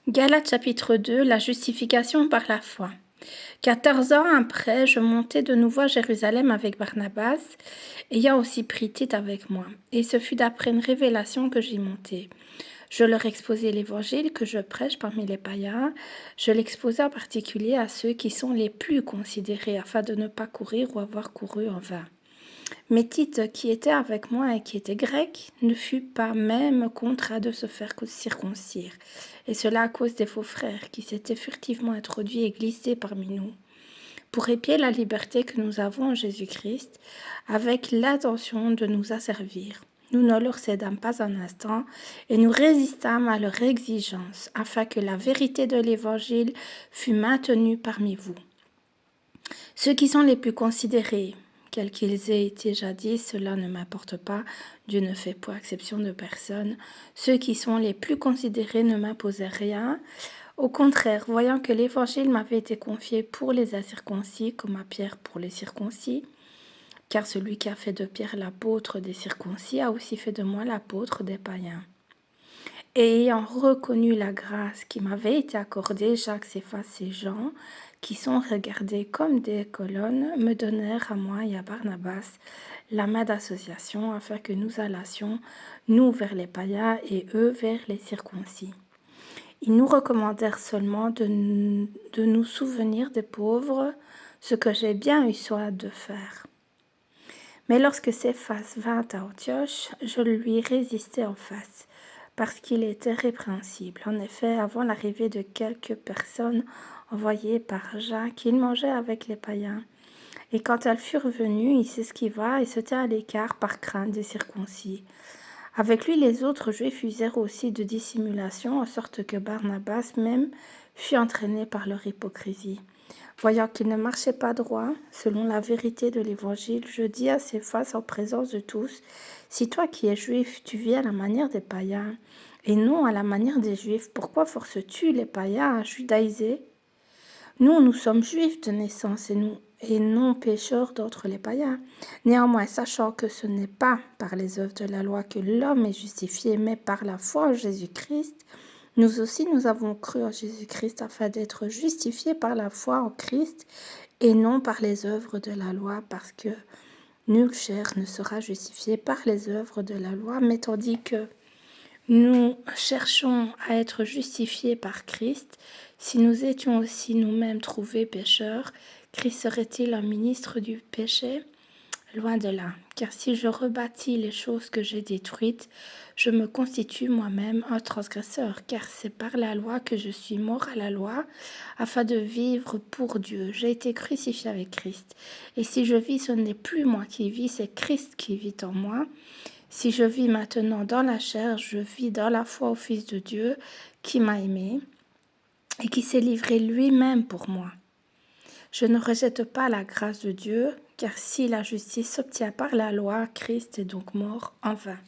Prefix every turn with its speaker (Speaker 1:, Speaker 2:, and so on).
Speaker 1: Galates chapitre 2, la justification par la foi. 14 ans après, je montai de nouveau à Jérusalem avec Barnabas, ayant aussi pris Tite avec moi. Et ce fut d'après une révélation que j'y montai. Je leur exposai l'évangile que je prêche parmi les païens. Je l'exposai en particulier à ceux qui sont les plus considérés, afin de ne pas courir ou avoir couru en vain. Mais Tite, qui était avec moi et qui était grec, ne fut pas même contraint de se faire circoncire, et cela à cause des faux frères qui s'étaient furtivement introduits et glissés parmi nous, pour épier la liberté que nous avons en Jésus-Christ, avec l'intention de nous asservir. Nous ne leur cédâmes pas un instant, et nous résistâmes à leur exigence, afin que la vérité de l'Évangile fût maintenue parmi vous. Ceux qui sont les plus considérés, quels qu'ils aient été jadis, cela ne m'importe pas, Dieu ne fait point exception de personne. Ceux qui sont les plus considérés ne m'imposaient rien. Au contraire, voyant que l'Évangile m'avait été confié pour les incirconcis, comme à Pierre pour les circoncis, car celui qui a fait de Pierre l'apôtre des circoncis a aussi fait de moi l'apôtre des païens. Et ayant reconnu la grâce qui m'avait été accordée, Jacques, Céphas et Jean, qui sont regardés comme des colonnes, me donnèrent à moi et à Barnabas la main d'association, afin que nous allassions, nous vers les païens et eux vers les circoncis. Ils nous recommandèrent seulement de nous souvenir des pauvres, ce que j'ai bien eu soin de faire. Mais lorsque Céphas vint à Antioche, je lui résistai en face, parce qu'il était répréhensible. En effet, avant l'arrivée de quelques personnes envoyées par Jacques, il mangeait avec les païens. Et quand elles furent venues, il s'esquiva et se tint à l'écart par crainte des circoncis. Avec lui, les autres Juifs usèrent aussi de dissimulation, en sorte que Barnabas même fut entraîné par leur hypocrisie. Voyant qu'il ne marchait pas droit, selon la vérité de l'Évangile, je dis à Céphas en présence de tous, « Si toi qui es juif, tu vis à la manière des païens, et non à la manière des juifs, pourquoi forces-tu les païens à judaïser ? Nous sommes juifs de naissance et non pécheurs d'entre les païens. Néanmoins, sachant que ce n'est pas par les œuvres de la loi que l'homme est justifié, mais par la foi en Jésus-Christ, nous aussi nous avons cru en Jésus-Christ afin d'être justifiés par la foi en Christ et non par les œuvres de la loi, parce que nulle chair ne sera justifiée par les œuvres de la loi, mais tandis que nous cherchons à être justifiés par Christ. Si nous étions aussi nous-mêmes trouvés pécheurs, Christ serait-il un ministre du péché ? Loin de là, car si je rebâtis les choses que j'ai détruites, je me constitue moi-même un transgresseur, car c'est par la loi que je suis mort à la loi, afin de vivre pour Dieu. J'ai été crucifié avec Christ, et si je vis, ce n'est plus moi qui vis, c'est Christ qui vit en moi. Si je vis maintenant dans la chair, je vis dans la foi au Fils de Dieu qui m'a aimé et qui s'est livré lui-même pour moi. Je ne rejette pas la grâce de Dieu, car si la justice s'obtient par la loi, Christ est donc mort en vain.